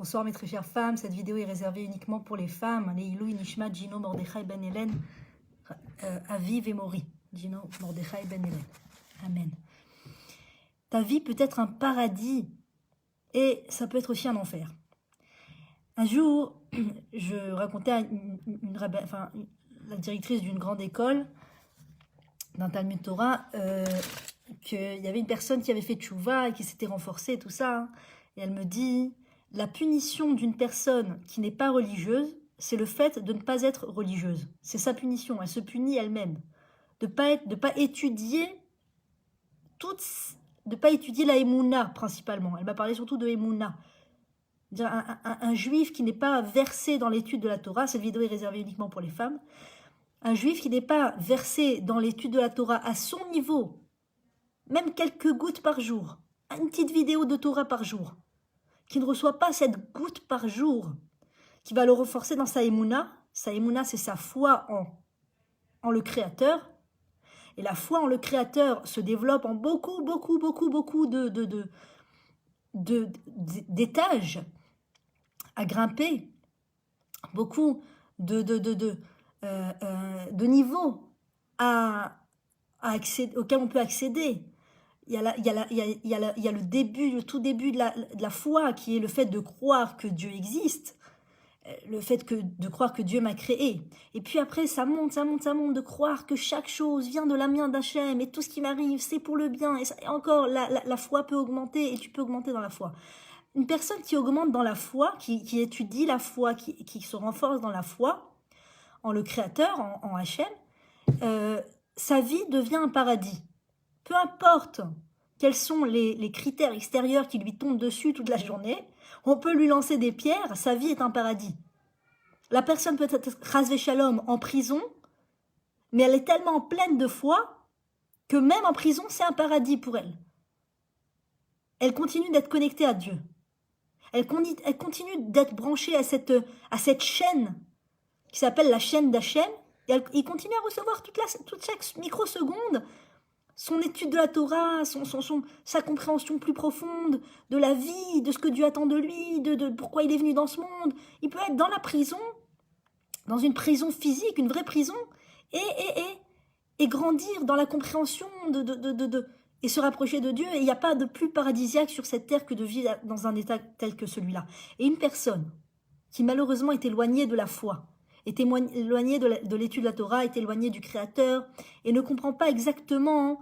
Bonsoir mes très chères femmes, cette vidéo est réservée uniquement pour les femmes. Leilou Nishmat Gino Mordechai Ben Hélène, Aviv et Mori. Gino Mordechai Ben Hélène. Amen. Ta vie peut être un paradis et ça peut être aussi un enfer. Un jour, je racontais à la directrice d'une grande école, d'un Talmud Torah, qu'il y avait une personne qui avait fait tchouva et qui s'était renforcée et tout ça. Hein. Et elle me dit... La punition d'une personne qui n'est pas religieuse, c'est le fait de ne pas être religieuse. C'est sa punition, elle se punit elle-même. De pas étudier la Emouna principalement. Elle m'a parlé surtout de Emouna. Un juif qui n'est pas versé dans l'étude de la Torah, cette vidéo est réservée uniquement pour les femmes, un juif qui n'est pas versé dans l'étude de la Torah à son niveau, même quelques gouttes par jour, une petite vidéo de Torah par jour, qui ne reçoit pas cette goutte par jour, qui va le renforcer dans sa émouna. Sa émouna, c'est sa foi en le Créateur. Et la foi en le Créateur se développe en beaucoup d'étages à grimper, beaucoup de niveaux auxquels on peut accéder. Il y a le début, le tout début de la foi, qui est le fait de croire que Dieu existe, le fait de croire que Dieu m'a créé. Et puis après, ça monte, de croire que chaque chose vient de la main d'Hachem, et tout ce qui m'arrive, c'est pour le bien. Et encore, la foi peut augmenter, et tu peux augmenter dans la foi. Une personne qui augmente dans la foi, qui étudie la foi, qui se renforce dans la foi, en le Créateur, en Hachem, sa vie devient un paradis. Peu importe quels sont les critères extérieurs qui lui tombent dessus toute la journée, on peut lui lancer des pierres, sa vie est un paradis. La personne peut être chas v'shalom en prison, mais elle est tellement pleine de foi que même en prison, c'est un paradis pour elle. Elle continue d'être connectée à Dieu. Elle continue d'être branchée à cette chaîne qui s'appelle la chaîne d'Hachem. Il continue à recevoir toute chaque microseconde son étude de la Torah, sa compréhension plus profonde de la vie, de ce que Dieu attend de lui, de pourquoi il est venu dans ce monde. Il peut être dans la prison, dans une prison physique, une vraie prison, et grandir dans la compréhension et se rapprocher de Dieu. Et il n'y a pas de plus paradisiaque sur cette terre que de vivre dans un état tel que celui-là. Et une personne qui malheureusement est éloignée de la foi, est éloigné de l'étude de la Torah, est éloigné du Créateur, et ne comprend pas exactement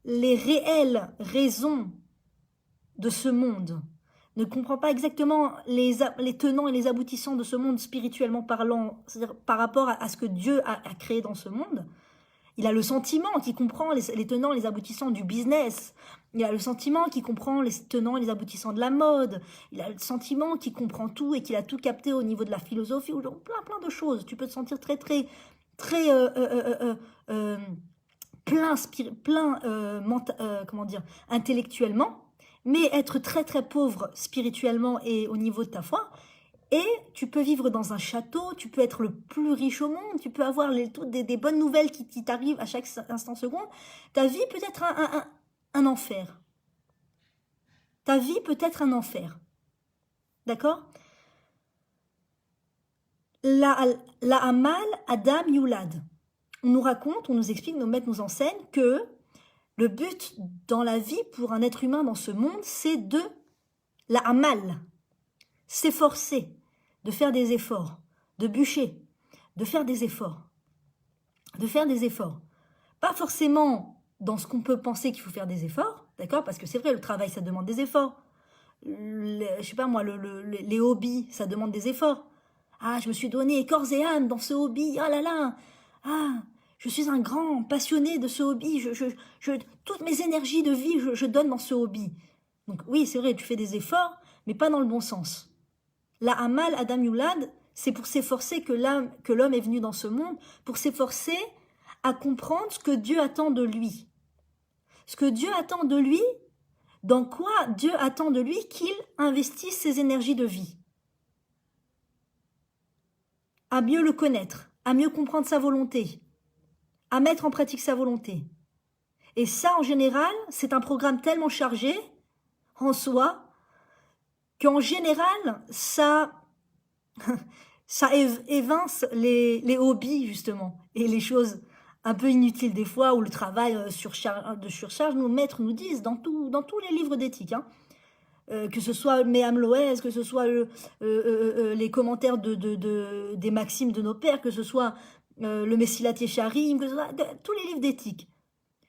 les réelles raisons de ce monde, ne comprend pas exactement les tenants et les aboutissants de ce monde spirituellement parlant, c'est-à-dire par rapport à ce que Dieu a créé dans ce monde. Il a le sentiment qu'il comprend les tenants et les aboutissants du business. Il a le sentiment qu'il comprend les tenants et les aboutissants de la mode. Il a le sentiment qu'il comprend tout et qu'il a tout capté au niveau de la philosophie ou plein de choses. Tu peux te sentir très intellectuellement, mais être très pauvre spirituellement et au niveau de ta foi. Et tu peux vivre dans un château, tu peux être le plus riche au monde, tu peux avoir des bonnes nouvelles qui t'arrivent à chaque instant seconde. Ta vie peut être un enfer. Ta vie peut être un enfer. D'accord? La Amal Adam Yulad. On nous raconte, on nous explique, nos maîtres nous enseignent que le but dans la vie pour un être humain dans ce monde, c'est de la Amal. S'efforcer, de faire des efforts, de bûcher, de faire des efforts. Pas forcément dans ce qu'on peut penser qu'il faut faire des efforts, d'accord? Parce que c'est vrai, le travail, ça demande des efforts. Je sais pas moi, les hobbies, ça demande des efforts. Ah, je me suis donné corps et âme dans ce hobby, ah là là, ah, je suis un grand passionné de ce hobby, toutes mes énergies de vie, je donne dans ce hobby. Donc oui, c'est vrai, tu fais des efforts, mais pas dans le bon sens. La Amal Adam Yulad, c'est pour s'efforcer que l'homme est venu dans ce monde, pour s'efforcer à comprendre ce que Dieu attend de lui. Ce que Dieu attend de lui, dans quoi Dieu attend de lui qu'il investisse ses énergies de vie. À mieux le connaître, à mieux comprendre sa volonté, à mettre en pratique sa volonté. Et ça, en général, c'est un programme tellement chargé, en soi, qu'en général, ça évince les hobbies, justement, et les choses un peu inutiles des fois, où le travail de surcharge, nos maîtres nous disent, dans tous les livres d'éthique, hein, que ce soit Méam Loès, que ce soit les commentaires des maximes de nos pères, que ce soit le Messilat Yesharim, que ce soit tous les livres d'éthique.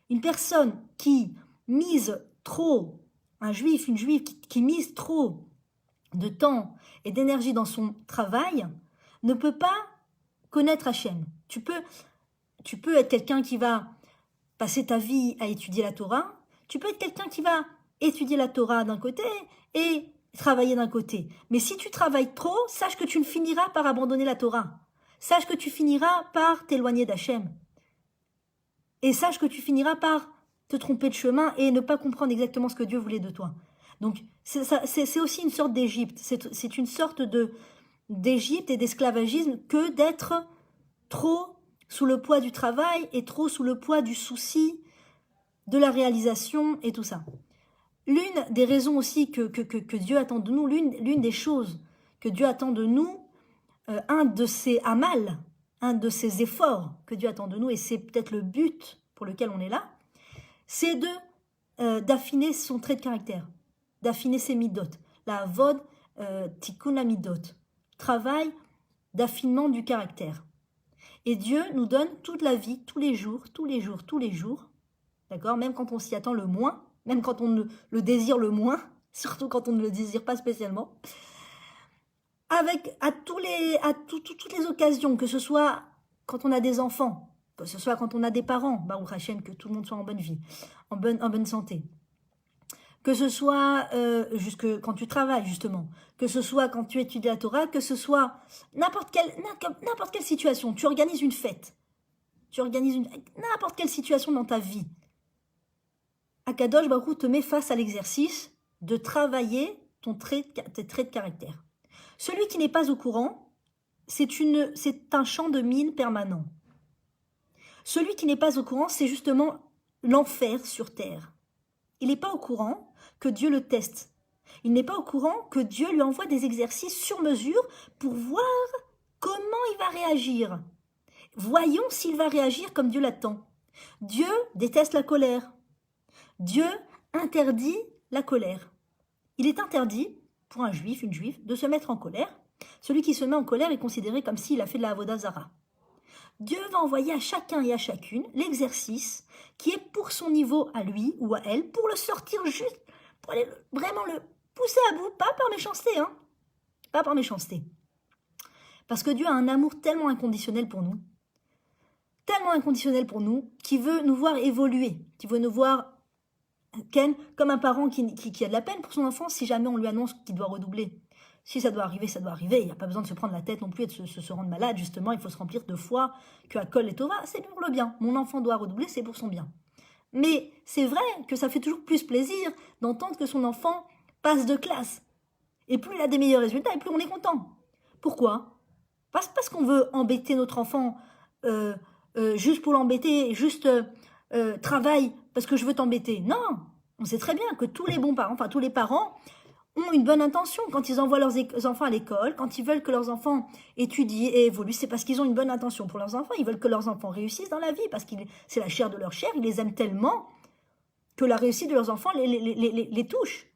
Une personne qui mise trop, un juif, une juive qui mise trop de temps et d'énergie dans son travail, ne peut pas connaître Hachem. Tu peux être quelqu'un qui va passer ta vie à étudier la Torah, tu peux être quelqu'un qui va étudier la Torah d'un côté et travailler d'un côté. Mais si tu travailles trop, sache que tu finiras par abandonner la Torah. Sache que tu finiras par t'éloigner d'Hachem. Et sache que tu finiras par te tromper de chemin et ne pas comprendre exactement ce que Dieu voulait de toi. Donc, c'est aussi une sorte d'Égypte. C'est une sorte d'Égypte et d'esclavagisme que d'être trop sous le poids du travail et trop sous le poids du souci, de la réalisation et tout ça. L'une des raisons aussi que Dieu attend de nous, l'une des choses que Dieu attend de nous, un de ses amal, un de ses efforts que Dieu attend de nous, et c'est peut-être le but pour lequel on est là, c'est d'affiner son trait de caractère, d'affiner ses midot, la vod tikkun la midot, travail d'affinement du caractère. Et Dieu nous donne toute la vie, tous les jours, d'accord, même quand on s'y attend le moins, même quand on le désire le moins, surtout quand on ne le désire pas spécialement, à toutes les occasions, que ce soit quand on a des enfants, que ce soit quand on a des parents, Baruch Hashem, que tout le monde soit en bonne vie, en bonne santé, que ce soit jusque quand tu travailles, justement, que ce soit quand tu étudies la Torah, que ce soit n'importe quelle situation, tu organises une fête, n'importe quelle situation dans ta vie, Akadosh Baruch Hu te met face à l'exercice de travailler tes traits de caractère. Celui qui n'est pas au courant, c'est un champ de mine permanent. Celui qui n'est pas au courant, c'est justement l'enfer sur terre. Il n'est pas au courant que Dieu le teste. Il n'est pas au courant que Dieu lui envoie des exercices sur mesure pour voir comment il va réagir. Voyons s'il va réagir comme Dieu l'attend. Dieu déteste la colère. Dieu interdit la colère. Il est interdit pour un juif, une juive, de se mettre en colère. Celui qui se met en colère est considéré comme s'il a fait de la avoda zara. Dieu va envoyer à chacun et à chacune l'exercice qui est pour son niveau à lui ou à elle, pour le sortir juste, pour aller vraiment le pousser à bout, pas par méchanceté, hein, pas par méchanceté. Parce que Dieu a un amour tellement inconditionnel pour nous, qui veut nous voir évoluer, qui veut nous voir comme un parent qui a de la peine pour son enfant si jamais on lui annonce qu'il doit redoubler. Si ça doit arriver, ça doit arriver. Il n'y a pas besoin de se prendre la tête non plus et de se rendre malade. Justement, il faut se remplir de foi que Akol et Tova, c'est pour le bien. Mon enfant doit redoubler, c'est pour son bien. Mais c'est vrai que ça fait toujours plus plaisir d'entendre que son enfant passe de classe. Et plus il a des meilleurs résultats, et plus on est content. Pourquoi ? Parce qu'on veut embêter notre enfant juste pour l'embêter, juste travaille parce que je veux t'embêter. Non, on sait très bien que tous les bons parents, enfin tous les parents, ont une bonne intention quand ils envoient leurs enfants à l'école, quand ils veulent que leurs enfants étudient et évoluent, c'est parce qu'ils ont une bonne intention pour leurs enfants, ils veulent que leurs enfants réussissent dans la vie, parce que c'est la chair de leur chair, ils les aiment tellement que la réussite de leurs enfants les touche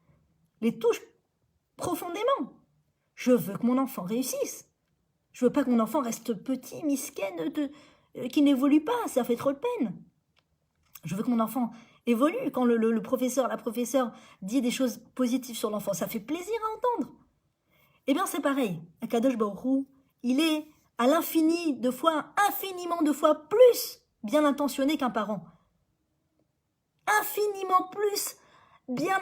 profondément. Je veux que mon enfant réussisse. Je veux pas que mon enfant reste petit, misquine, qui n'évolue pas, ça fait trop de peine. Je veux que mon enfant évolue. Quand le professeur, la professeure dit des choses positives sur l'enfant, ça fait plaisir à entendre. Eh bien, c'est pareil. Akadosh Baruch Hu, il est à l'infini de fois, infiniment de fois plus bien intentionné qu'un parent. Infiniment plus bien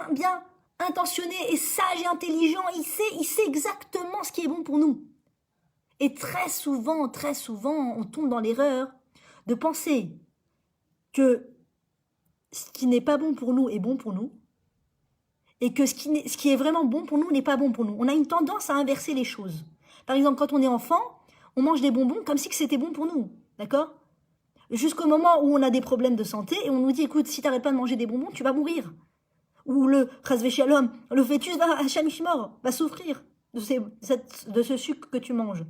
intentionné et sage et intelligent. Il sait exactement ce qui est bon pour nous. Et très souvent, on tombe dans l'erreur de penser que ce qui n'est pas bon pour nous est bon pour nous, et que ce qui est vraiment bon pour nous n'est pas bon pour nous. On a une tendance à inverser les choses. Par exemple, quand on est enfant, on mange des bonbons comme si c'était bon pour nous, d'accord ? Jusqu'au moment où on a des problèmes de santé, et on nous dit, écoute, si tu n'arrêtes pas de manger des bonbons, tu vas mourir. ou le Chas Shalom, le fœtus Hachem Ishmor, va souffrir de ce sucre que tu manges.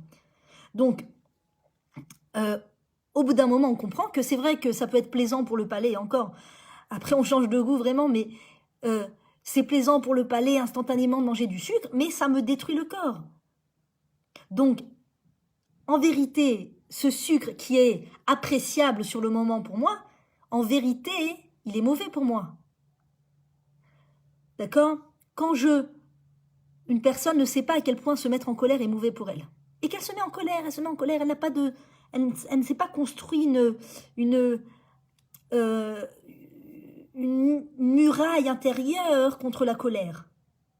Donc, au bout d'un moment, on comprend que c'est vrai que ça peut être plaisant pour le palais, encore. Après, on change de goût vraiment, mais c'est plaisant pour le palais instantanément de manger du sucre, mais ça me détruit le corps. Donc, en vérité, ce sucre qui est appréciable sur le moment pour moi, en vérité, il est mauvais pour moi. D'accord? Quand une personne ne sait pas à quel point se mettre en colère est mauvais pour elle. Et qu'elle se met en colère, elle n'a pas de... Elle ne s'est pas construit une muraille intérieure contre la colère.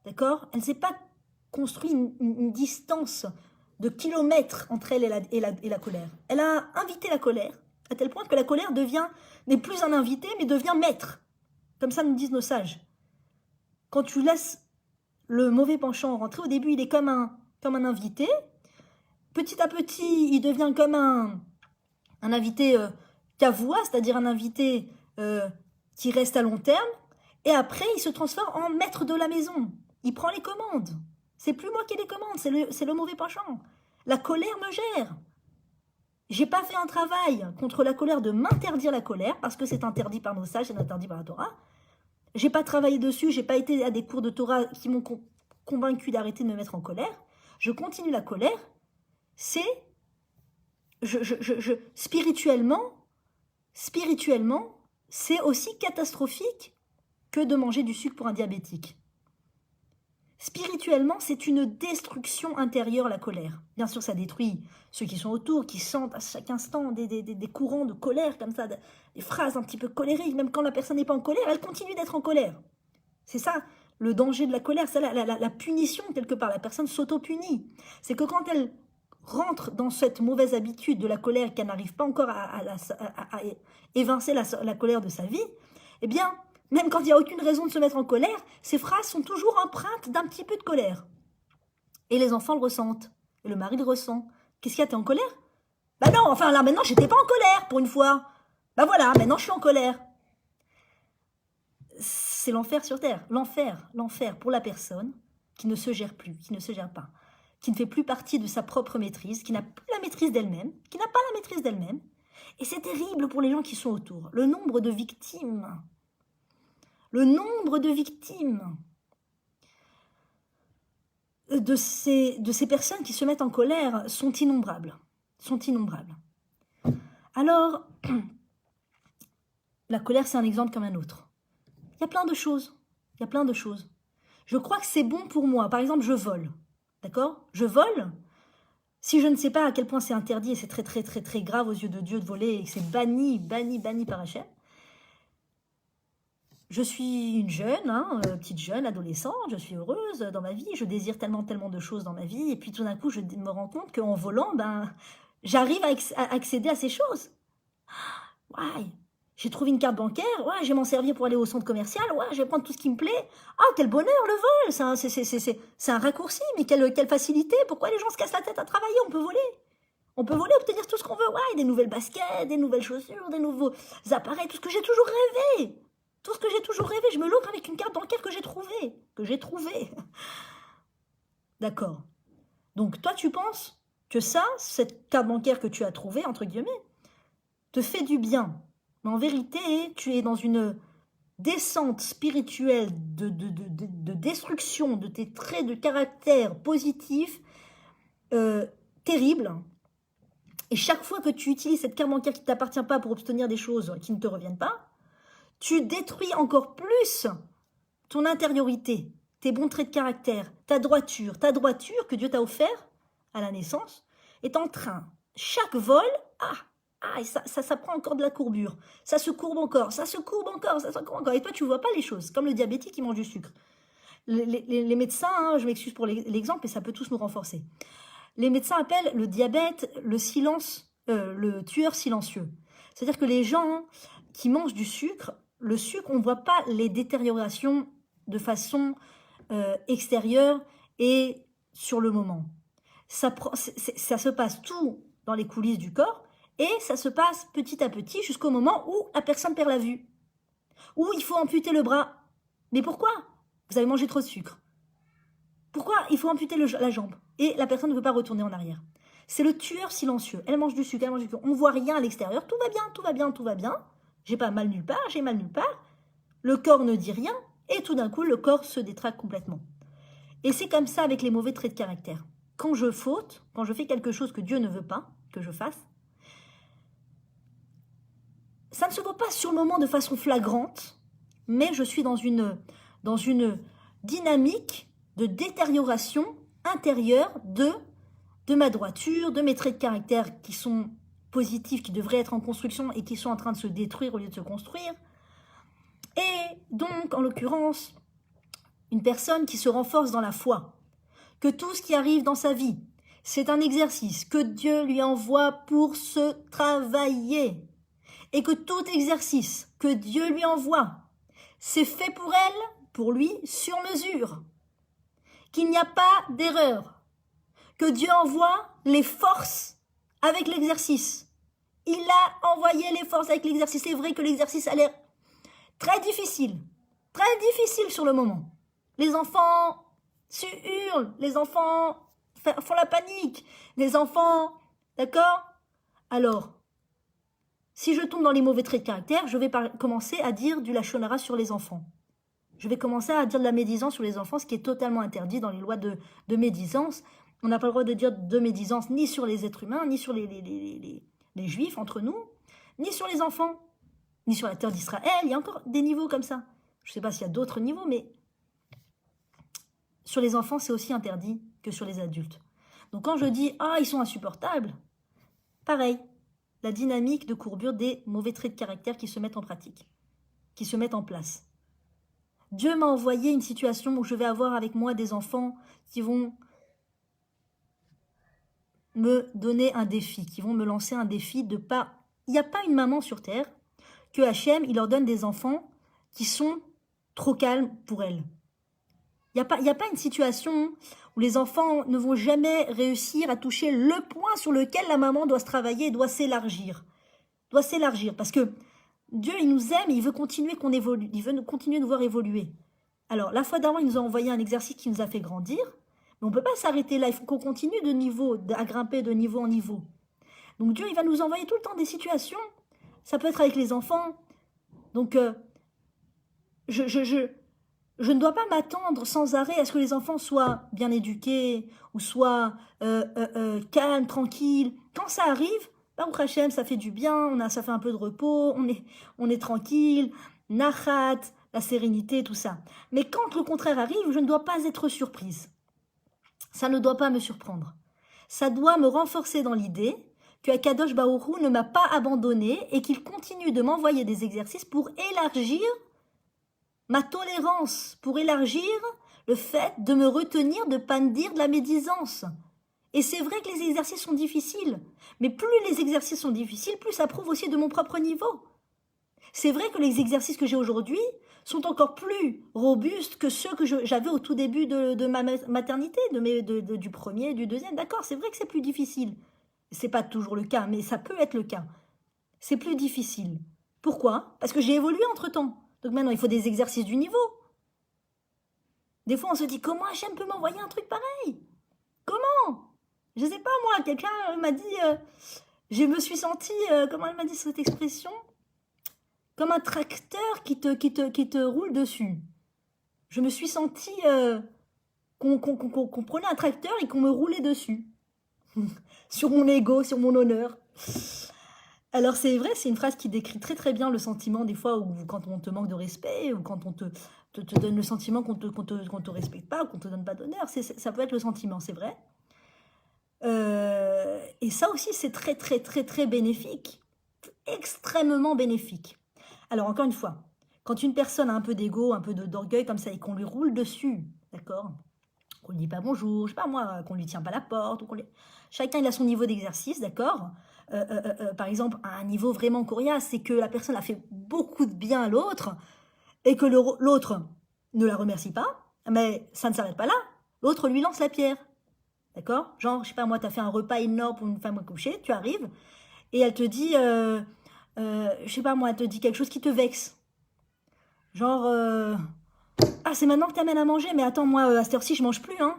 D'accord? Elle ne s'est pas construit une distance de kilomètres entre elle et la colère. Elle a invité la colère, à tel point que la colère n'est plus un invité, mais devient maître. Comme ça nous disent nos sages. Quand tu laisses le mauvais penchant rentrer, au début il est comme un invité. Petit à petit, il devient comme un invité cavois, c'est-à-dire un invité qui reste à long terme. Et après, il se transforme en maître de la maison. Il prend les commandes. C'est plus moi qui ai les commandes, c'est le mauvais penchant. La colère me gère. J'ai pas fait un travail contre la colère de m'interdire la colère, parce que c'est interdit par nos sages, c'est interdit par la Torah. J'ai pas travaillé dessus, j'ai pas été à des cours de Torah qui m'ont convaincu d'arrêter de me mettre en colère. Je continue la colère. C'est spirituellement, c'est aussi catastrophique que de manger du sucre pour un diabétique. Spirituellement, c'est une destruction intérieure, la colère. Bien sûr, ça détruit ceux qui sont autour, qui sentent à chaque instant des courants de colère, comme ça, des phrases un petit peu colériques. Même quand la personne n'est pas en colère, elle continue d'être en colère. C'est ça, le danger de la colère, c'est la punition, quelque part. La personne s'auto-punit. C'est que quand elle rentre dans cette mauvaise habitude de la colère, qu'elle n'arrive pas encore à évincer la colère de sa vie, eh bien, même quand il n'y a aucune raison de se mettre en colère, ces phrases sont toujours empreintes d'un petit peu de colère. Et les enfants le ressentent. Et le mari le ressent. Qu'est-ce qu'il y a, t'es en colère? Bah non, enfin là maintenant, j'étais pas en colère pour une fois. Bah voilà, maintenant je suis en colère. C'est l'enfer sur terre. L'enfer pour la personne qui ne se gère plus, qui ne se gère pas, qui ne fait plus partie de sa propre maîtrise, qui n'a plus la maîtrise d'elle-même, qui n'a pas la maîtrise d'elle-même. Et c'est terrible pour les gens qui sont autour. Le nombre de victimes de ces personnes qui se mettent en colère sont innombrables. Alors, la colère, c'est un exemple comme un autre. Il y a plein de choses. Je crois que c'est bon pour moi. Par exemple, je vole. D'accord? Je vole. Si je ne sais pas à quel point c'est interdit et c'est très, très, très, très grave aux yeux de Dieu de voler et que c'est banni par Hachem, je suis une jeune, petite jeune, adolescente, je suis heureuse dans ma vie, je désire tellement de choses dans ma vie, et puis tout d'un coup, je me rends compte qu'en volant, j'arrive à accéder à ces choses. Ouais, j'ai trouvé une carte bancaire, ouais, je vais m'en servir pour aller au centre commercial, ouais, je vais prendre tout ce qui me plaît. Ah, quel bonheur, le vol, c'est un raccourci, mais quelle facilité, pourquoi les gens se cassent la tête à travailler, on peut voler. On peut voler, obtenir tout ce qu'on veut, ouais, des nouvelles baskets, des nouvelles chaussures, des nouveaux appareils, tout ce que j'ai toujours rêvé. Je me l'ouvre avec une carte bancaire que j'ai trouvée. D'accord. Donc, toi, tu penses que cette carte bancaire que tu as trouvée, entre guillemets, te fait du bien. Mais en vérité, tu es dans une descente spirituelle de destruction de tes traits de caractère positifs terribles. Et chaque fois que tu utilises cette carte bancaire qui ne t'appartient pas pour obtenir des choses qui ne te reviennent pas, tu détruis encore plus ton intériorité, tes bons traits de caractère, ta droiture que Dieu t'a offert à la naissance, est en train, chaque vol, ça prend encore de la courbure, ça se courbe encore, et toi tu vois pas les choses, comme le diabétique qui mange du sucre. Les médecins, je m'excuse pour l'exemple, mais ça peut tous nous renforcer. Les médecins appellent le diabète le tueur silencieux. C'est-à-dire que les gens qui mangent du sucre, le sucre, on ne voit pas les détériorations de façon extérieure et sur le moment. Ça se passe tout dans les coulisses du corps et ça se passe petit à petit jusqu'au moment où la personne perd la vue, où il faut amputer le bras. Mais pourquoi? Vous avez mangé trop de sucre. Pourquoi il faut amputer la jambe? Et la personne ne veut pas retourner en arrière. C'est le tueur silencieux. Elle mange du sucre, elle mange du sucre. On ne voit rien à l'extérieur. Tout va bien, tout va bien, tout va bien. J'ai pas mal nulle part, j'ai mal nulle part. Le corps ne dit rien. Et tout d'un coup, le corps se détraque complètement. Et c'est comme ça avec les mauvais traits de caractère. Quand je faute, quand je fais quelque chose que Dieu ne veut pas que je fasse, ça ne se voit pas sur le moment de façon flagrante, mais je suis dans une dynamique de détérioration intérieure de ma droiture, de mes traits de caractère qui sont positifs, qui devraient être en construction et qui sont en train de se détruire au lieu de se construire. Et donc, en l'occurrence, une personne qui se renforce dans la foi, que tout ce qui arrive dans sa vie, c'est un exercice que Dieu lui envoie pour se travailler. Et que tout exercice que Dieu lui envoie, c'est fait pour elle, pour lui, sur mesure. Qu'il n'y a pas d'erreur. Que Dieu envoie les forces avec l'exercice. Il a envoyé les forces avec l'exercice. C'est vrai que l'exercice a l'air très difficile sur le moment. Les enfants se hurlent, les enfants font la panique, les enfants, d'accord? Alors, si je tombe dans les mauvais traits de caractère, je vais commencer à dire du lachon hara sur les enfants. Je vais commencer à dire de la médisance sur les enfants, ce qui est totalement interdit dans les lois de médisance. On n'a pas le droit de dire de médisance ni sur les êtres humains, ni sur les juifs entre nous, ni sur les enfants, ni sur la terre d'Israël. Il y a encore des niveaux comme ça. Je ne sais pas s'il y a d'autres niveaux, mais sur les enfants, c'est aussi interdit que sur les adultes. Donc quand je dis « Ah, ils sont insupportables », pareil, la dynamique de courbure des mauvais traits de caractère qui se mettent en pratique, qui se mettent en place. Dieu m'a envoyé une situation où je vais avoir avec moi des enfants qui vont me donner un défi, qui vont me lancer un défi de pas... Il n'y a pas une maman sur terre que Hachem, il leur donne des enfants qui sont trop calmes pour elle. Il n'y a pas une situation où les enfants ne vont jamais réussir à toucher le point sur lequel la maman doit se travailler, doit s'élargir. Doit s'élargir, parce que Dieu, il nous aime et il veut continuer qu'on évolue. Il veut continuer de nous voir évoluer. Alors, la fois d'avant, il nous a envoyé un exercice qui nous a fait grandir, mais on ne peut pas s'arrêter là. Il faut qu'on continue à grimper de niveau en niveau. Donc Dieu, il va nous envoyer tout le temps des situations. Ça peut être avec les enfants. Donc, je ne dois pas m'attendre sans arrêt à ce que les enfants soient bien éduqués ou soient calmes, tranquilles. Quand ça arrive, Baruch Hashem, ça fait du bien, ça fait un peu de repos, on est tranquille, nachat, la sérénité, tout ça. Mais quand le contraire arrive, je ne dois pas être surprise. Ça ne doit pas me surprendre. Ça doit me renforcer dans l'idée que Akadosh Baruch Hu ne m'a pas abandonné et qu'il continue de m'envoyer des exercices pour élargir ma tolérance, pour élargir le fait de me retenir de ne pas me dire de la médisance. Et c'est vrai que les exercices sont difficiles, mais plus les exercices sont difficiles, plus ça prouve aussi de mon propre niveau. C'est vrai que les exercices que j'ai aujourd'hui sont encore plus robustes que ceux que j'avais au tout début de ma maternité, du premier, du deuxième. D'accord, c'est vrai que c'est plus difficile. C'est pas toujours le cas, mais ça peut être le cas. C'est plus difficile. Pourquoi? Parce que j'ai évolué entre-temps. Donc maintenant, il faut des exercices du niveau. Des fois, on se dit, comment Hachem peut m'envoyer un truc pareil? Comment? Je sais pas, moi, quelqu'un m'a dit, je me suis sentie, comment elle m'a dit cette expression? Comme un tracteur qui te roule dessus. Je me suis sentie qu'on prenait un tracteur et qu'on me roulait dessus. Sur mon ego, sur mon honneur. Alors c'est vrai, c'est une phrase qui décrit très très bien le sentiment des fois où quand on te manque de respect ou quand on te donne le sentiment qu'on te respecte pas ou qu'on te donne pas d'honneur. Ça peut être le sentiment, c'est vrai. Et ça aussi c'est très très très très bénéfique, extrêmement bénéfique. Alors encore une fois, quand une personne a un peu d'ego, un peu d'orgueil comme ça et qu'on lui roule dessus, d'accord, qu'on lui dit pas bonjour, je sais pas moi, qu'on lui tient pas la porte, chacun il a son niveau d'exercice, d'accord. Par exemple, à un niveau vraiment coriace, c'est que la personne a fait beaucoup de bien à l'autre et que l'autre ne la remercie pas, mais ça ne s'arrête pas là. L'autre lui lance la pierre, d'accord. Genre, je sais pas moi, tu as fait un repas énorme pour une femme couchée, tu arrives et elle te dit, je sais pas moi, elle te dit quelque chose qui te vexe. Genre, Ah, c'est maintenant que t'amènes à manger, mais attends, moi, à cette heure-ci, je mange plus, hein.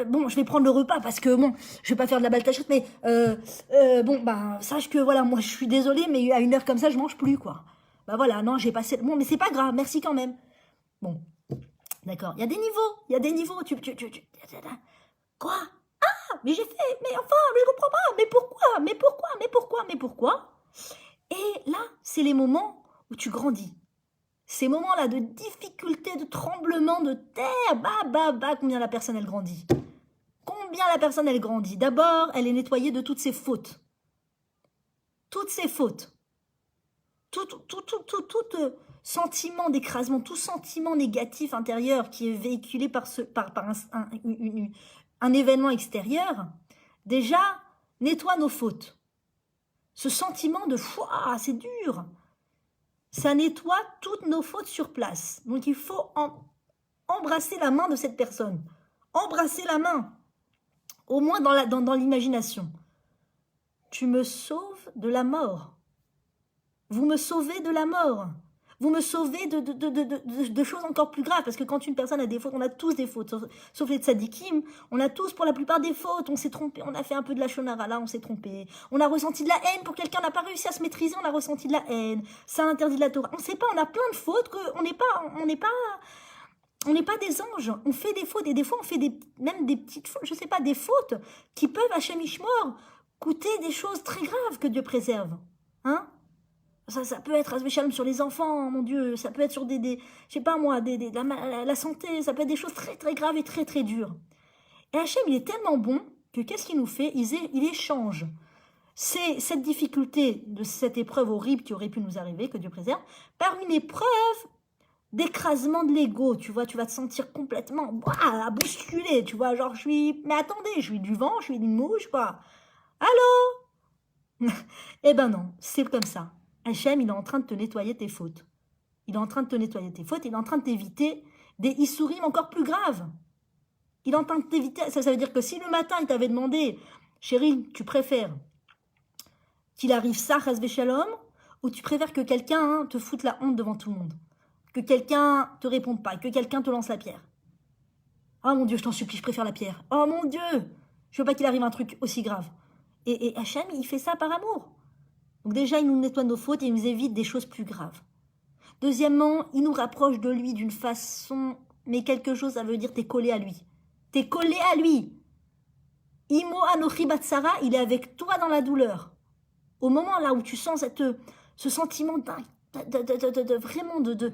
Bon, je vais prendre le repas parce que, bon, je vais pas faire de la baltachette, mais bon, bah, sache que, voilà, moi, je suis désolée, mais à une heure comme ça, je mange plus, quoi. Bah voilà, non, j'ai passé... Bon, mais c'est pas grave, merci quand même. Bon, d'accord, il y a des niveaux, il y a des niveaux, Quoi? Ah, mais j'ai fait, mais enfin, mais je comprends pas, mais pourquoi, mais pourquoi, mais pourquoi, mais pourquoi? Et là, c'est les moments où tu grandis. Ces moments-là de difficulté, de tremblement de terre, combien la personne elle grandit. Combien la personne elle grandit. D'abord, elle est nettoyée de toutes ses fautes. Toutes ses fautes. Tout sentiment d'écrasement, tout sentiment négatif intérieur qui est véhiculé par un événement extérieur, déjà, nettoie nos fautes. Ce sentiment de foi, c'est dur. Ça nettoie toutes nos fautes sur place. Donc il faut embrasser la main de cette personne. Embrasser la main. Au moins dans l'imagination. Tu me sauves de la mort. Vous me sauvez de la mort. Vous me sauvez de choses encore plus graves. Parce que quand une personne a des fautes, on a tous des fautes. Sauf les tzadikim, on a tous pour la plupart des fautes. On s'est trompé, on a fait un peu de la shonara là, on s'est trompé. On a ressenti de la haine pour quelqu'un, on n'a pas réussi à se maîtriser, on a ressenti de la haine. Ça interdit de la Torah. On ne sait pas, on a plein de fautes qu'on n'est pas des anges. On fait des fautes et des fois on fait même des petites fautes, je ne sais pas, des fautes qui peuvent, Hachem Ishmor, coûter des choses très graves que Dieu préserve. Hein? Ça peut être Shalom sur les enfants, mon Dieu, ça peut être sur je sais pas moi, la santé, ça peut être des choses très très graves et très très dures. Et Hachem, il est tellement bon que qu'est-ce qu'il nous fait? Il échange cette difficulté de cette épreuve horrible qui aurait pu nous arriver, que Dieu préserve, par une épreuve d'écrasement de l'ego, tu vois, tu vas te sentir complètement bousculé, tu vois, genre mais attendez, je suis du vent, je suis une mouche, quoi. Allô? Eh ben non, c'est comme ça. Hachem, il est en train de te nettoyer tes fautes. Il est en train de te nettoyer tes fautes, il est en train de t'éviter des issourim encore plus graves. Il est en train de t'éviter, ça veut dire que si le matin, il t'avait demandé, chérie, tu préfères qu'il arrive ça, Chas Shalom, ou tu préfères que quelqu'un te foute la honte devant tout le monde, que quelqu'un te réponde pas, que quelqu'un te lance la pierre. Oh mon Dieu, je t'en supplie, je préfère la pierre. Oh mon Dieu, je veux pas qu'il arrive un truc aussi grave. Et Hachem, il fait ça par amour. Donc déjà, il nous nettoie nos fautes et il nous évite des choses plus graves. Deuxièmement, il nous rapproche de lui d'une façon, mais quelque chose, ça veut dire t'es collé à lui. T'es collé à lui. Imo Anochi Batsara, il est avec toi dans la douleur. Au moment là où tu sens ce sentiment vraiment de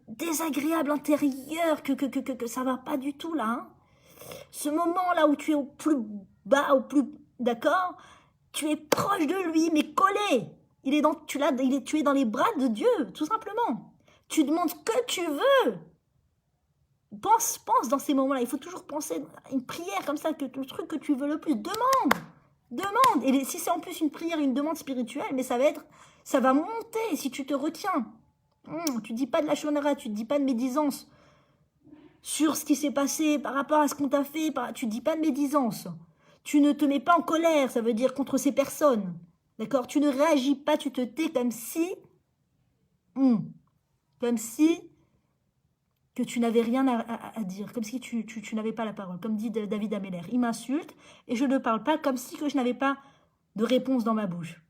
désagréable intérieur, que ça va pas du tout là. Hein. Ce moment là où tu es au plus bas, d'accord, tu es proche de lui, mais collé. Tu es dans les bras de Dieu, tout simplement. Tu demandes ce que tu veux. Pense dans ces moments-là. Il faut toujours penser à une prière comme ça, que le truc que tu veux le plus. Demande. Et si c'est en plus une prière, une demande spirituelle, mais ça va monter si tu te retiens. Tu dis pas de la shonara, tu dis pas de médisance sur ce qui s'est passé par rapport à ce qu'on t'a fait. Tu dis pas de médisance. Tu ne te mets pas en colère, ça veut dire contre ces personnes. D'accord? Tu ne réagis pas, tu te tais comme si que tu n'avais rien à dire, comme si tu n'avais pas la parole, comme dit David Ameller. Il m'insulte et je ne parle pas comme si que je n'avais pas de réponse dans ma bouche.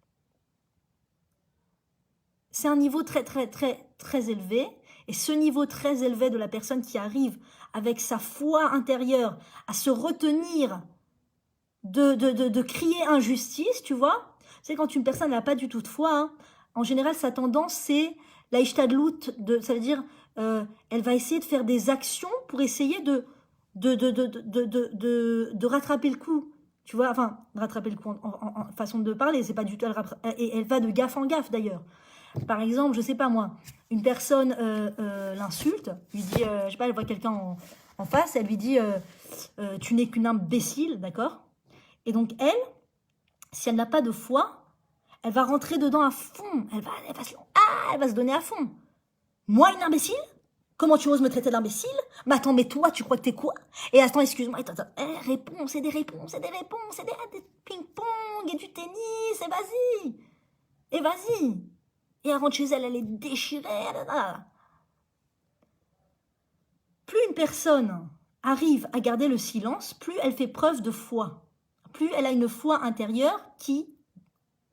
C'est un niveau très, très, très, très élevé. Et ce niveau très élevé de la personne qui arrive avec sa foi intérieure à se retenir de crier injustice, tu vois. C'est quand une personne n'a pas du tout de foi, hein, en général, sa tendance, c'est la ishtadlout, ça veut dire, elle va essayer de faire des actions pour essayer de rattraper le coup. Tu vois, enfin, rattraper le coup en façon de parler, c'est pas du tout, elle va de gaffe en gaffe d'ailleurs. Par exemple, je sais pas moi, une personne l'insulte, lui dit, je sais pas, elle voit quelqu'un en face, elle lui dit, tu n'es qu'une imbécile, d'accord? Et donc elle, si elle n'a pas de foi, elle va rentrer dedans à fond, elle va se donner à fond. Moi, une imbécile? Comment tu oses me traiter d'imbécile? Mais attends, mais toi, tu crois que t'es quoi? Et attends, excuse-moi, attends, réponse, et des ping-pong, et du tennis, et vas-y. Et elle rentre chez elle, elle est déchirée, plus une personne arrive à garder le silence, plus elle fait preuve de foi. Plus elle a une foi intérieure qui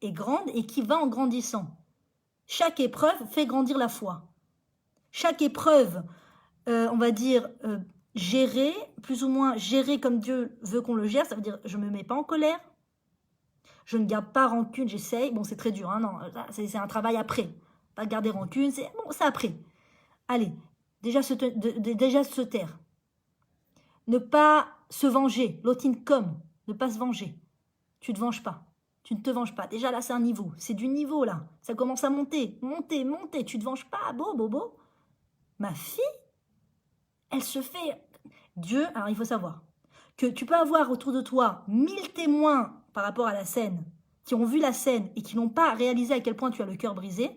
est grande et qui va en grandissant. Chaque épreuve fait grandir la foi. Chaque épreuve, on va dire, gérée, plus ou moins gérée comme Dieu veut qu'on le gère, ça veut dire je ne me mets pas en colère, je ne garde pas rancune, j'essaye, bon c'est très dur, hein, non, c'est un travail après, pas garder rancune, c'est bon, après. Allez, déjà se taire. Ne pas se venger, l'otinkom, ne pas se venger. Tu ne te venges pas. Tu ne te venges pas. Déjà là, c'est un niveau. C'est du niveau là. Ça commence à monter. Monter. Tu ne te venges pas. Bobo. Ma fille, elle se fait... Dieu, alors il faut savoir que tu peux avoir autour de toi 1000 témoins par rapport à la scène, qui ont vu la scène et qui n'ont pas réalisé à quel point tu as le cœur brisé.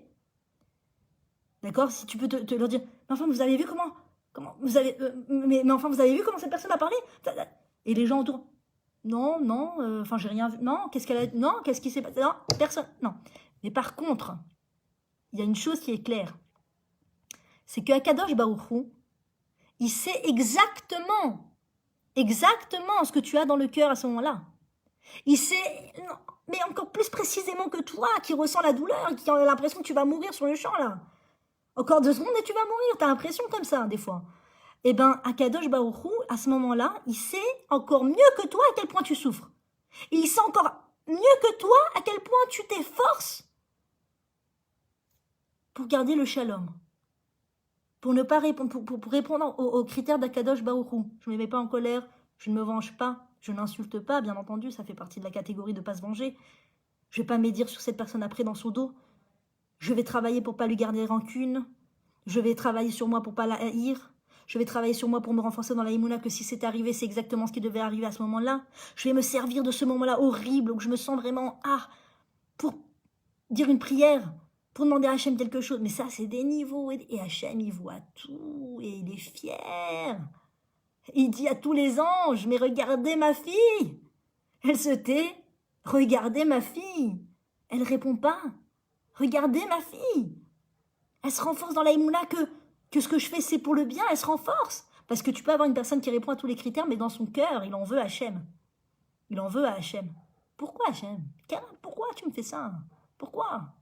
D'accord? Si tu peux te leur dire, mais enfin, vous avez vu comment vous avez, mais enfin, vous avez vu comment cette personne a parlé? Et les gens autour, non, enfin, j'ai rien vu. Non, qu'est-ce qu'elle a, non, qu'est-ce qui s'est passé? Non, personne, non. Mais par contre, il y a une chose qui est claire. C'est que Akadosh Baruch Hu, il sait exactement ce que tu as dans le cœur à ce moment-là. Il sait, non, mais encore plus précisément que toi, qui ressens la douleur, qui a l'impression que tu vas mourir sur le champ, là. Encore 2 secondes et tu vas mourir, t'as l'impression comme ça, des fois. Eh bien, Akadosh Baruch Hu, à ce moment-là, il sait encore mieux que toi à quel point tu souffres. Et il sait encore mieux que toi à quel point tu t'efforces pour garder le shalom. Pour ne pas répondre, pour répondre aux critères d'Akadosh Baruch Hu. Je ne me mets pas en colère, je ne me venge pas, je n'insulte pas, bien entendu, ça fait partie de la catégorie de ne pas se venger. Je ne vais pas médire sur cette personne après dans son dos. Je vais travailler pour ne pas lui garder rancune. Je vais travailler sur moi pour ne pas la haïr. Je vais travailler sur moi pour me renforcer dans la Emouna, que si c'est arrivé, c'est exactement ce qui devait arriver à ce moment-là. Je vais me servir de ce moment-là horrible où je me sens vraiment pour dire une prière, pour demander à Hachem quelque chose. Mais ça, c'est des niveaux. Et Hachem, il voit tout et il est fier. Il dit à tous les anges, mais regardez ma fille. Elle se tait. Regardez ma fille. Elle répond pas. Regardez ma fille. Elle se renforce dans la Emouna que ce que je fais, c'est pour le bien. Elle se renforce. Parce que tu peux avoir une personne qui répond à tous les critères, mais dans son cœur, il en veut à Hachem. Il en veut à Hachem. Pourquoi Hachem? Pourquoi tu me fais ça? Pourquoi?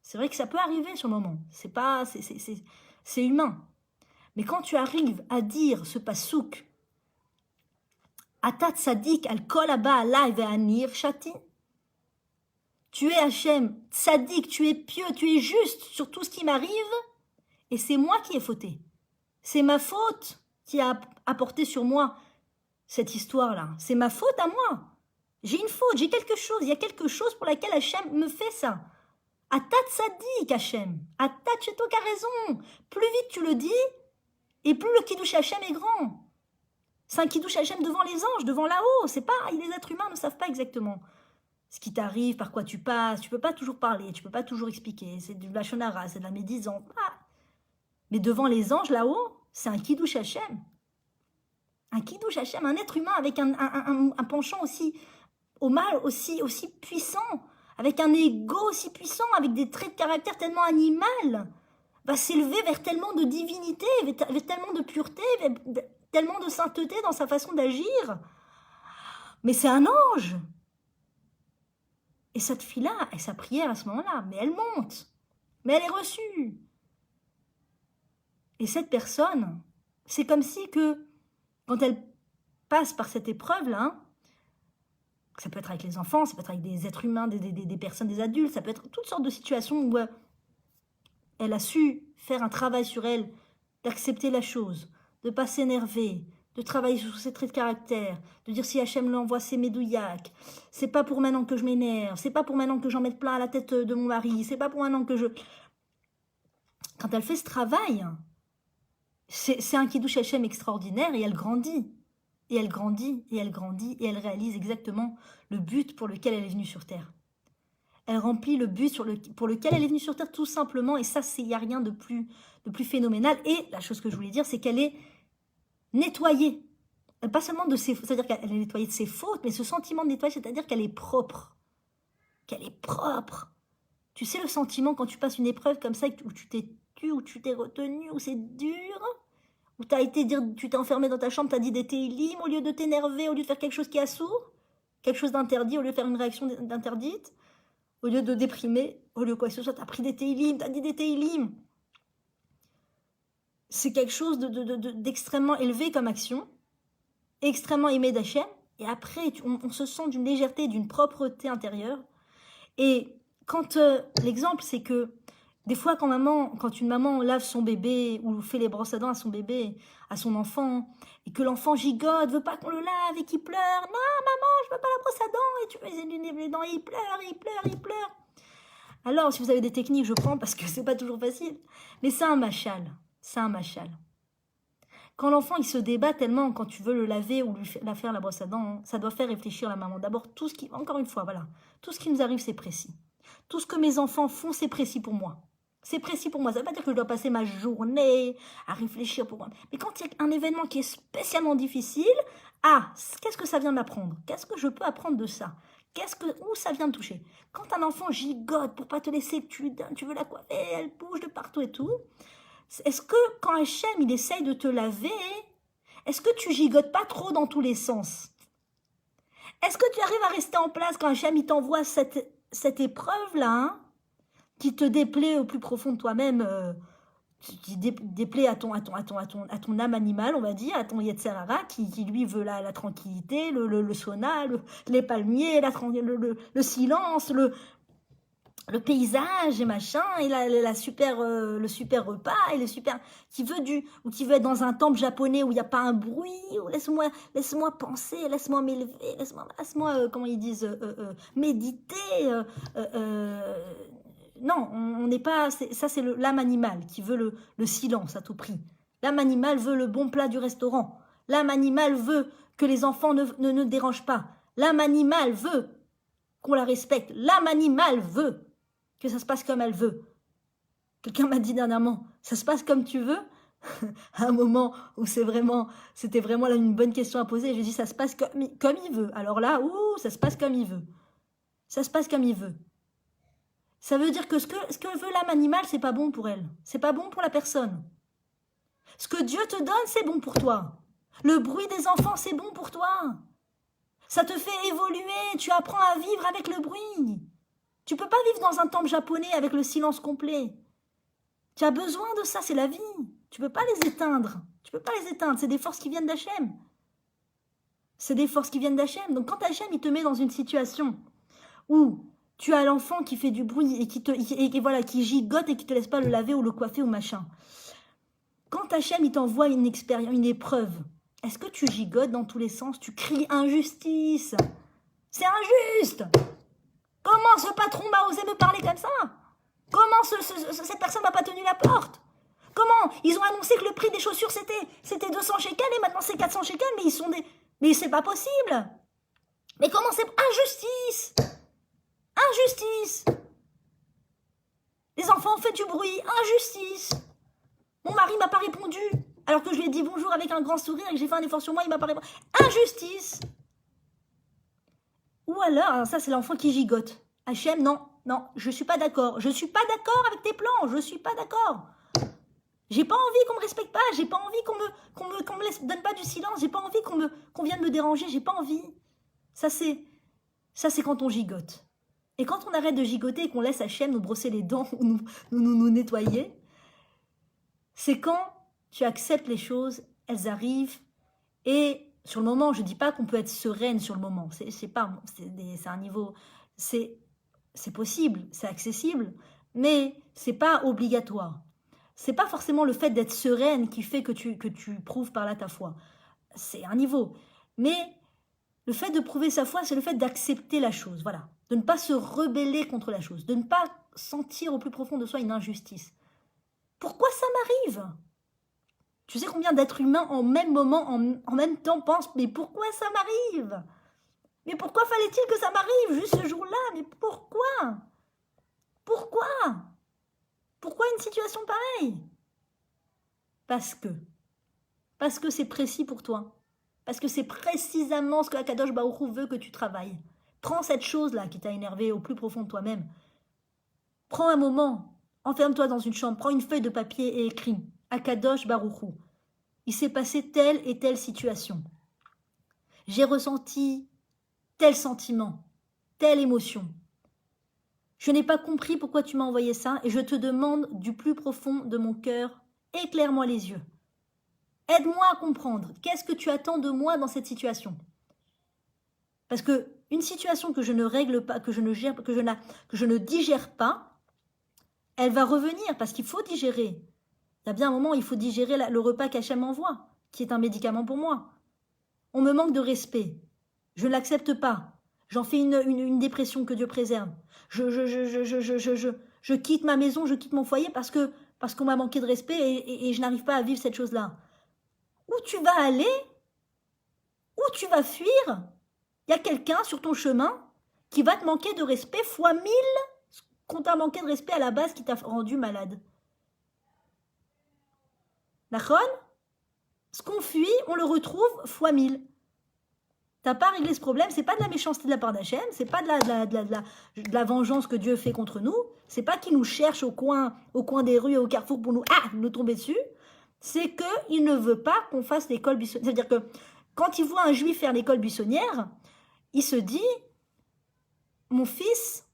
C'est vrai que ça peut arriver sur le moment. C'est humain. Mais quand tu arrives à dire ce pasouk, Atat Tzadik al kol haba alai ve'anir shati, tu es Hachem, Tzadik, tu es pieux, tu es juste sur tout ce qui m'arrive, et c'est moi qui ai fauté. C'est ma faute qui a apporté sur moi cette histoire-là. C'est ma faute à moi. J'ai une faute, j'ai quelque chose. Il y a quelque chose pour laquelle Hachem me fait ça. Atat Tzadik, Hachem. Atat, c'est toi qui as raison. Plus vite tu le dis, et plus le Kiddush Hachem est grand. C'est un Kiddush Hachem devant les anges, devant là-haut. C'est pas, les êtres humains ne savent pas exactement ce qui t'arrive, par quoi tu passes. Tu peux pas toujours parler, tu peux pas toujours expliquer. C'est du lashon hara, c'est de la médisance. Mais devant les anges là-haut, c'est un Kiddush Hachem. Un Kiddush Hachem, un être humain avec un penchant aussi au mal, aussi puissant, avec un ego aussi puissant, avec des traits de caractère tellement animal, va s'élever vers tellement de divinité, vers tellement de pureté, vers tellement de sainteté dans sa façon d'agir. Mais c'est un ange. Et cette fille-là, et sa prière à ce moment-là, mais elle monte, mais elle est reçue. Et cette personne, c'est comme si que, quand elle passe par cette épreuve-là, ça peut être avec les enfants, ça peut être avec des êtres humains, des personnes, des adultes, ça peut être toutes sortes de situations où elle a su faire un travail sur elle, d'accepter la chose, de ne pas s'énerver, de travailler sur ses traits de caractère, de dire si Hachem l'envoie, c'est médouillac, c'est pas pour maintenant que je m'énerve, c'est pas pour maintenant que j'en mette plein à la tête de mon mari, c'est pas pour maintenant que je... Quand elle fait ce travail, c'est un Kiddush Hachem extraordinaire et elle grandit. Et elle grandit, et elle grandit, et elle réalise exactement le but pour lequel elle est venue sur Terre. Elle remplit le but pour lequel elle est venue sur Terre tout simplement, et ça, il n'y a rien de plus phénoménal. Et la chose que je voulais dire, c'est qu'elle est nettoyée. Pas seulement de ses fautes, c'est-à-dire qu'elle est nettoyée de ses fautes, mais ce sentiment de nettoyage, c'est-à-dire qu'elle est propre. Qu'elle est propre. Tu sais le sentiment quand tu passes une épreuve comme ça, où tu t'es tu, où tu t'es retenu, où c'est dur, Ou tu t'es enfermé dans ta chambre, tu as dit des télim au lieu de t'énerver, au lieu de faire quelque chose qui est assourd, quelque chose d'interdit, au lieu de faire une réaction d'interdite, au lieu de déprimer, au lieu de quoi que ce soit, tu as pris des télim, tu as dit des télim. C'est quelque chose d'extrêmement élevé comme action, extrêmement aimé d'Hachem, et après, on se sent d'une légèreté, d'une propreté intérieure. Et quand l'exemple, c'est que des fois, quand une maman lave son bébé ou fait les brosses à dents à son bébé, à son enfant, et que l'enfant gigote, veut pas qu'on le lave et qu'il pleure, non maman, je veux pas la brosse à dents, et tu mets les dents, et il pleure, il pleure, il pleure. Alors, si vous avez des techniques, je prends parce que c'est pas toujours facile, mais c'est un machal, c'est un machal. Quand l'enfant il se débat tellement quand tu veux le laver ou la faire la brosse à dents, ça doit faire réfléchir la maman. D'abord, encore une fois, voilà, tout ce qui nous arrive c'est précis. Tout ce que mes enfants font c'est précis pour moi. C'est précis pour moi. Ça ne veut pas dire que je dois passer ma journée à réfléchir pour moi. Mais quand il y a un événement qui est spécialement difficile, qu'est-ce que ça vient m'apprendre? Qu'est-ce que je peux apprendre de ça? Où ça vient me toucher? Quand un enfant gigote pour pas te laisser, que tu lui donnes, tu veux la coiffer, elle bouge de partout et tout. Est-ce que quand Hachem, il essaye de te laver, est-ce que tu gigotes pas trop dans tous les sens? Est-ce que tu arrives à rester en place quand Hachem, il t'envoie cette épreuve-là, hein, qui te déplaît au plus profond de toi-même, qui déplaît à ton âme animale, on va dire, à ton Yetzer Hara, qui lui veut la tranquillité, le sauna, les palmiers, le silence, le paysage et machin, et le super repas, et qui veut être dans un temple japonais où il n'y a pas un bruit, ou laisse-moi penser, laisse-moi m'élever, laisse-moi comment ils disent, méditer. Non, on n'est pas, ça c'est l'âme animale qui veut le silence à tout prix. L'âme animale veut le bon plat du restaurant. L'âme animale veut que les enfants ne dérangent pas. L'âme animale veut qu'on la respecte. L'âme animale veut que ça se passe comme elle veut. Quelqu'un m'a dit dernièrement, ça se passe comme tu veux? À un moment où c'était vraiment là une bonne question à poser, je lui ai dit, ça se passe comme il veut. Alors là, ça se passe comme il veut. Ça se passe comme il veut. Ça veut dire que ce que veut l'âme animale, c'est pas bon pour elle. C'est pas bon pour la personne. Ce que Dieu te donne, c'est bon pour toi. Le bruit des enfants, c'est bon pour toi. Ça te fait évoluer, tu apprends à vivre avec le bruit. Tu peux pas vivre dans un temple japonais avec le silence complet. Tu as besoin de ça, c'est la vie. Tu peux pas les éteindre. Tu peux pas les éteindre, c'est des forces qui viennent d'Hachem. C'est des forces qui viennent d'Hachem. Donc quand Hachem, il te met dans une situation où tu as l'enfant qui fait du bruit et qui gigote et qui te laisse pas le laver ou le coiffer ou machin. Quand Hachem, il t'envoie une expérience, une épreuve, est-ce que tu gigotes dans tous les sens? Tu cries injustice. C'est injuste. Comment ce patron m'a osé me parler comme ça? Comment cette personne m'a pas tenu la porte? Comment ils ont annoncé que le prix des chaussures c'était 200 shekels et maintenant c'est 400 shekels, mais c'est pas possible. Mais comment c'est injustice? Injustice. Les enfants ont fait du bruit, injustice. Mon mari m'a pas répondu alors que je lui ai dit bonjour avec un grand sourire et que j'ai fait un effort sur moi, il m'a pas répondu. Injustice. Ou alors, ça c'est l'enfant qui gigote. Hachem, non, je suis pas d'accord. Je suis pas d'accord avec tes plans, je suis pas d'accord. J'ai pas envie qu'on me respecte pas, j'ai pas envie qu'on me laisse, donne pas du silence, j'ai pas envie qu'on vienne me déranger, j'ai pas envie. Ça c'est quand on gigote. Et quand on arrête de gigoter et qu'on laisse Hachem nous brosser les dents ou nous nettoyer, c'est quand tu acceptes les choses, elles arrivent et sur le moment, je ne dis pas qu'on peut être sereine sur le moment. C'est un niveau, c'est possible, c'est accessible, mais c'est pas obligatoire. C'est pas forcément le fait d'être sereine qui fait que tu prouves par là ta foi. C'est un niveau. Mais le fait de prouver sa foi, c'est le fait d'accepter la chose, voilà. De ne pas se rebeller contre la chose, de ne pas sentir au plus profond de soi une injustice. Pourquoi ça m'arrive ? Tu sais combien d'êtres humains en même moment, en même temps pensent « Mais pourquoi ça m'arrive ? Mais pourquoi fallait-il que ça m'arrive juste ce jour-là ? Mais pourquoi ? Pourquoi ? Pourquoi une situation pareille ? Parce que c'est précis pour toi. Parce que c'est précisément ce que Akadosh Baruch Hu veut que tu travailles. Prends cette chose-là qui t'a énervé au plus profond de toi-même. Prends un moment, enferme-toi dans une chambre, prends une feuille de papier et écris « Akadosh Baruch Hu ». il s'est passé telle et telle situation. J'ai ressenti tel sentiment, telle émotion. Je n'ai pas compris pourquoi tu m'as envoyé ça et je te demande du plus profond de mon cœur, éclaire-moi les yeux. Aide-moi à comprendre. Qu'est-ce que tu attends de moi dans cette situation? Parce que une situation que je ne règle pas, que je ne digère pas, elle va revenir parce qu'il faut digérer. Il y a bien un moment où il faut digérer le repas qu'Hachem m'envoie, qui est un médicament pour moi. On me manque de respect. Je ne l'accepte pas. J'en fais une dépression, que Dieu préserve. Je quitte ma maison, je quitte mon foyer parce qu'on m'a manqué de respect et je n'arrive pas à vivre cette chose-là. Où tu vas aller? Où tu vas fuir? Il y a quelqu'un sur ton chemin qui va te manquer de respect fois 1000 qu'on t'a manqué de respect à la base qui t'a rendu malade. D'accord? Ce qu'on fuit, on le retrouve fois 1000. T'as pas réglé ce problème, c'est pas de la méchanceté de la part d'Hachem, c'est pas de la vengeance que Dieu fait contre nous, c'est pas qu'il nous cherche au coin des rues et au carrefour pour nous tomber dessus, c'est qu'il ne veut pas qu'on fasse l'école buissonnière. C'est-à-dire que quand il voit un juif faire l'école buissonnière, il se dit, mon fils,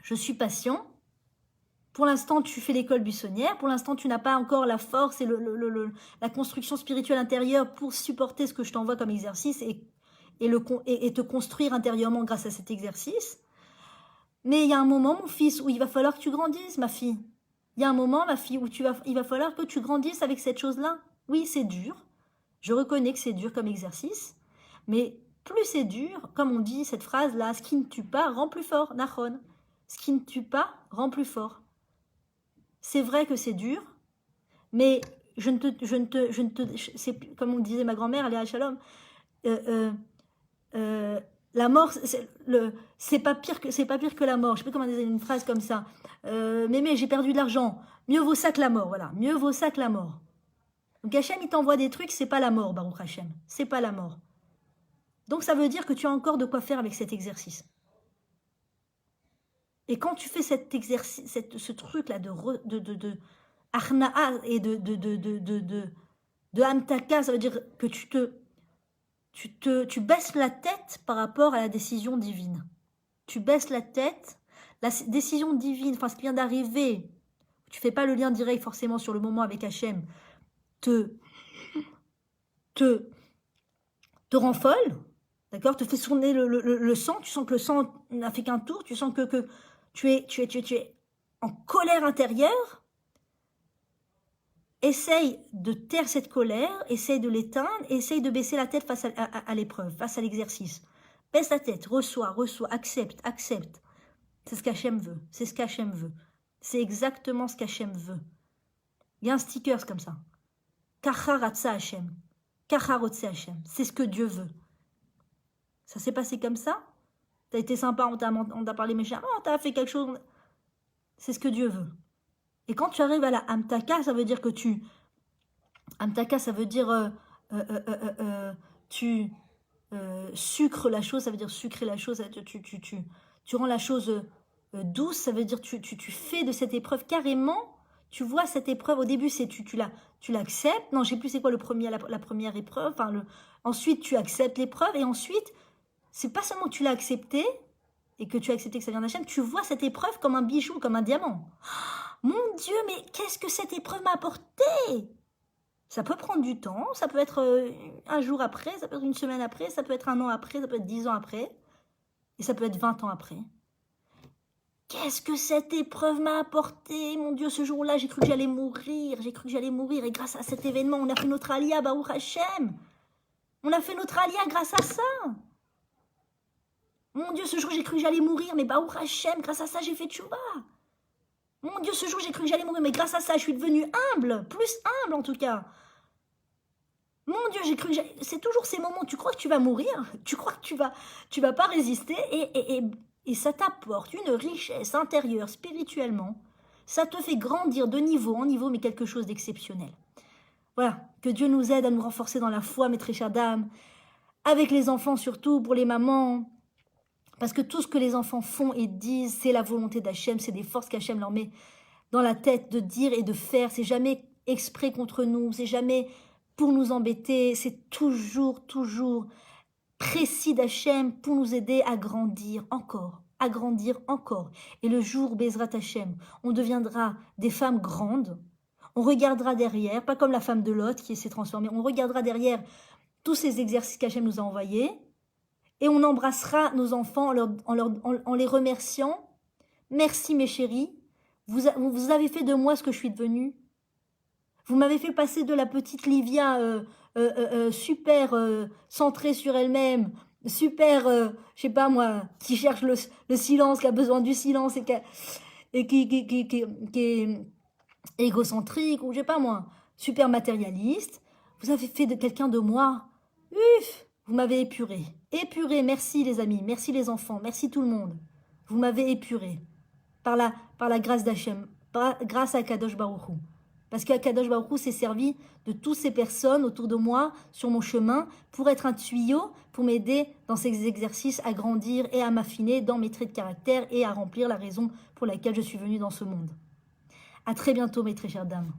je suis patient, pour l'instant tu fais l'école buissonnière, pour l'instant tu n'as pas encore la force et la construction spirituelle intérieure pour supporter ce que je t'envoie comme exercice et te construire intérieurement grâce à cet exercice. Mais il y a un moment, mon fils, où il va falloir que tu grandisses, ma fille. Il y a un moment, ma fille, où il va falloir que tu grandisses avec cette chose-là. Oui, c'est dur. Je reconnais que c'est dur comme exercice. Mais plus c'est dur, comme on dit cette phrase-là, ce qui ne tue pas rend plus fort, Nachon. Ce qui ne tue pas rend plus fort. C'est vrai que c'est dur, mais c'est comme on disait ma grand-mère, Aléa Shalom, la mort, c'est pas pire que la mort. Je sais pas comment dire une phrase comme ça. Mémé, j'ai perdu de l'argent. Mieux vaut ça que la mort. Voilà, mieux vaut ça que la mort. Donc Hachem, il t'envoie des trucs, c'est pas la mort, Baruch Hachem. C'est pas la mort. Donc ça veut dire que tu as encore de quoi faire avec cet exercice. Et quand tu fais cet exercice, ce truc-là de Arna'a et de Hamtaka, ça veut dire que tu baisses la tête par rapport à la décision divine. Tu baisses la tête, la décision divine, enfin ce qui vient d'arriver, tu fais pas le lien direct forcément sur le moment avec Hachem, te rend folle, d'accord, te fait tourner le sang, tu sens que le sang n'a fait qu'un tour, tu sens que tu es en colère intérieure. Essaye de taire cette colère, essaye de l'éteindre, essaye de baisser la tête face à l'épreuve, face à l'exercice. Baisse la tête, reçois, accepte. C'est ce qu'Hachem veut, c'est ce qu'Hachem veut. C'est exactement ce qu'Hachem veut. Il y a un sticker comme ça. Kacharatsa Hachem. Kacharotse Hachem. C'est ce que Dieu veut. Ça s'est passé comme ça? T'as été sympa, on t'a parlé méchant, t'as fait quelque chose. C'est ce que Dieu veut. Et quand tu arrives à la Hamtaka, ça veut dire que Hamtaka, ça veut dire tu sucres la chose, ça veut dire sucrer la chose, tu rends la chose douce, ça veut dire tu fais de cette épreuve carrément, tu vois cette épreuve, au début c'est tu l'acceptes, non je sais plus c'est quoi la première épreuve, ensuite tu acceptes l'épreuve et ensuite, c'est pas seulement que tu l'as accepté et que tu as accepté que ça vient d'Hachem, tu vois cette épreuve comme un bijou, comme un diamant. Mon Dieu, mais qu'est-ce que cette épreuve m'a apporté? Ça peut prendre du temps, ça peut être un jour après, ça peut être une semaine après, ça peut être un an après, ça peut être 10 ans après, et ça peut être 20 ans après. Qu'est-ce que cette épreuve m'a apporté? Mon Dieu, ce jour-là, j'ai cru que j'allais mourir, et grâce à cet événement, on a fait notre alia, Baruch Hashem. On a fait notre alia grâce à ça. Mon Dieu, ce jour, j'ai cru que j'allais mourir, mais Baruch Hashem, grâce à ça, j'ai fait tchouva. Mon Dieu, ce jour, j'ai cru que j'allais mourir, mais grâce à ça, je suis devenue humble, plus humble en tout cas. Mon Dieu, j'ai cru que c'est toujours ces moments où tu crois que tu vas mourir, tu crois que tu vas pas résister, et ça t'apporte une richesse intérieure, spirituellement. Ça te fait grandir de niveau en niveau, mais quelque chose d'exceptionnel. Voilà, que Dieu nous aide à nous renforcer dans la foi, mes très chères dames, avec les enfants surtout, pour les mamans. Parce que tout ce que les enfants font et disent, c'est la volonté d'Hachem, c'est des forces qu'Hachem leur met dans la tête de dire et de faire. C'est jamais exprès contre nous, c'est jamais pour nous embêter, c'est toujours précis d'Hachem pour nous aider à grandir encore, à grandir encore. Et le jour, Bezrat Hachem, on deviendra des femmes grandes, on regardera derrière, pas comme la femme de Lot qui s'est transformée, on regardera derrière tous ces exercices qu'Hachem nous a envoyés, et on embrassera nos enfants en les remerciant. Merci mes chéris, vous avez fait de moi ce que je suis devenue. Vous m'avez fait passer de la petite Livia super centrée sur elle-même, super, je sais pas moi, qui cherche le silence, qui a besoin du silence et qui est égocentrique, ou je sais pas moi, super matérialiste. Vous avez fait de quelqu'un de moi. Vous m'avez épuré. Épuré, merci les amis, merci les enfants, merci tout le monde. Vous m'avez épuré par la grâce d'Hachem, grâce à Kadosh Baruch Hu. Parce qu'Akadosh Baruch Hu s'est servi de toutes ces personnes autour de moi, sur mon chemin, pour être un tuyau, pour m'aider dans ces exercices à grandir et à m'affiner dans mes traits de caractère et à remplir la raison pour laquelle je suis venue dans ce monde. À très bientôt mes très chères dames.